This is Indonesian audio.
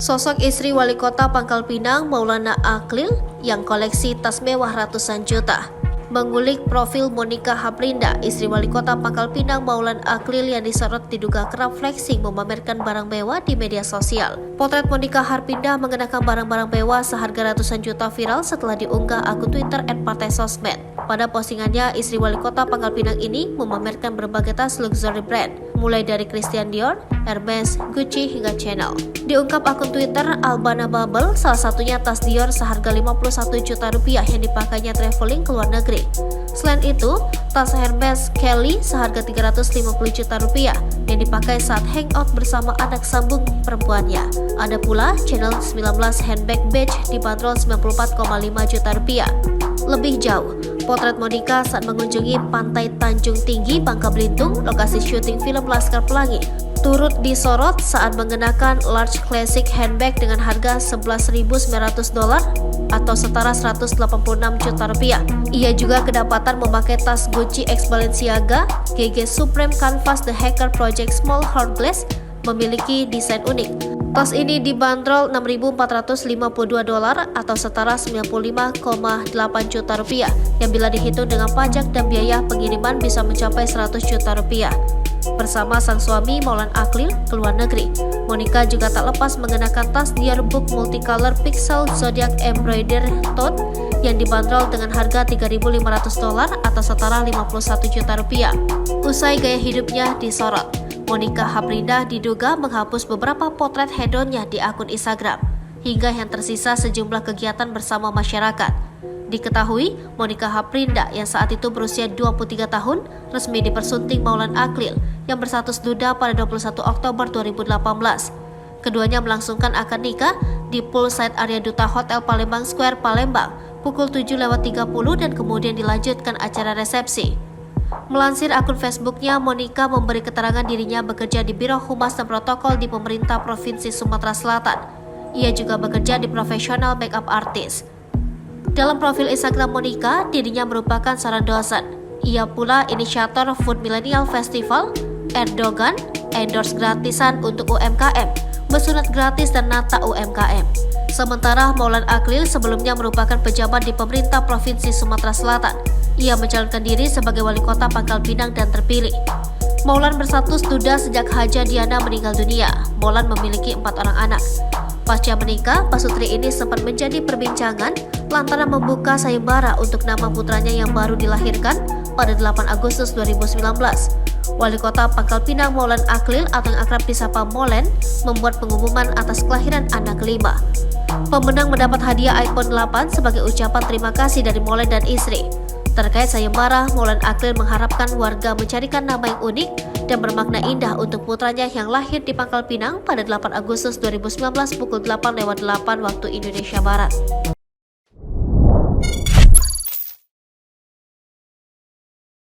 Sosok istri wali kota Pangkal Pinang, Maulana Akhlil, yang koleksi tas mewah ratusan juta. Mengulik profil Monica Haprinda, istri wali kota Pangkal Pinang, Maulana Akhlil, yang disorot diduga kerap flexing memamerkan barang mewah di media sosial. Potret Monica Haprinda mengenakan barang-barang mewah seharga ratusan juta viral setelah diunggah akun Twitter @partai_sosmed. Pada postingannya, istri wali kota Pangkal Pinang ini memamerkan berbagai tas luxury brand, mulai dari Christian Dior, Hermes, Gucci, hingga Chanel. Diungkap akun Twitter Albana Bubble, salah satunya tas Dior seharga 51 juta rupiah yang dipakainya traveling ke luar negeri. Selain itu, tas Hermes Kelly seharga 350 juta rupiah yang dipakai saat hangout bersama anak sambung perempuannya. Ada pula Chanel 19 handbag beige dibanderol 94,5 juta rupiah. Lebih jauh, potret Monica saat mengunjungi Pantai Tanjung Tinggi, Bangka Belitung, lokasi syuting film Laskar Pelangi, turut disorot saat mengenakan large classic handbag dengan harga $11.900 atau setara 186 juta rupiah. Ia juga kedapatan memakai tas Gucci x Balenciaga, GG Supreme Canvas The Hacker Project Small Heart Glass, memiliki desain unik. Tas ini dibanderol $6.452 atau setara 95,8 juta rupiah, yang bila dihitung dengan pajak dan biaya pengiriman bisa mencapai 100 juta rupiah. Bersama sang suami Maulana Akhlil ke luar negeri, Monica juga tak lepas mengenakan tas Dior Book Multicolor Pixel Zodiac Embroider Tote yang dibanderol dengan harga $3.500 atau setara 51 juta rupiah. Usai gaya hidupnya disorot, Monica Haprinda diduga menghapus beberapa potret hedonnya di akun Instagram, hingga yang tersisa sejumlah kegiatan bersama masyarakat. Diketahui, Monica Haprinda yang saat itu berusia 23 tahun resmi dipersunting Maulana Akhlil yang berstatus duda pada 21 Oktober 2018. Keduanya melangsungkan akad nikah di poolside area Duta Hotel Palembang Square, Palembang pukul 7.30 dan kemudian dilanjutkan acara resepsi. Melansir akun Facebooknya, Monica memberi keterangan dirinya bekerja di Biro Humas dan Protokol di Pemerintah Provinsi Sumatera Selatan. Ia juga bekerja di Professional Makeup Artist. Dalam profil Instagram Monica, dirinya merupakan seorang dosen. Ia pula inisiator Food Millennial Festival, Erdogan, endorse gratisan untuk UMKM, bersunat gratis dan nata UMKM. Sementara Maulana Akhlil sebelumnya merupakan pejabat di pemerintah Provinsi Sumatera Selatan. Ia mencalonkan diri sebagai wali kota Pangkal Pinang dan terpilih. Maulana berstatus duda sejak Haja Diana meninggal dunia. Maulana memiliki 4 orang anak. Pasca menikah, pasutri ini sempat menjadi perbincangan lantaran membuka sayembara untuk nama putranya yang baru dilahirkan pada 8 Agustus 2019. Wali kota Pangkal Pinang Maulana Akhlil atau yang akrab disapa Molen membuat pengumuman atas kelahiran anak kelima. Pemenang mendapat hadiah iPhone 8 sebagai ucapan terima kasih dari Molen dan istri. Terkait sayembara, Maulana Akhlil mengharapkan warga mencarikan nama yang unik dan bermakna indah untuk putranya yang lahir di Pangkal Pinang pada 8 Agustus 2019 pukul 8:08 waktu Indonesia Barat.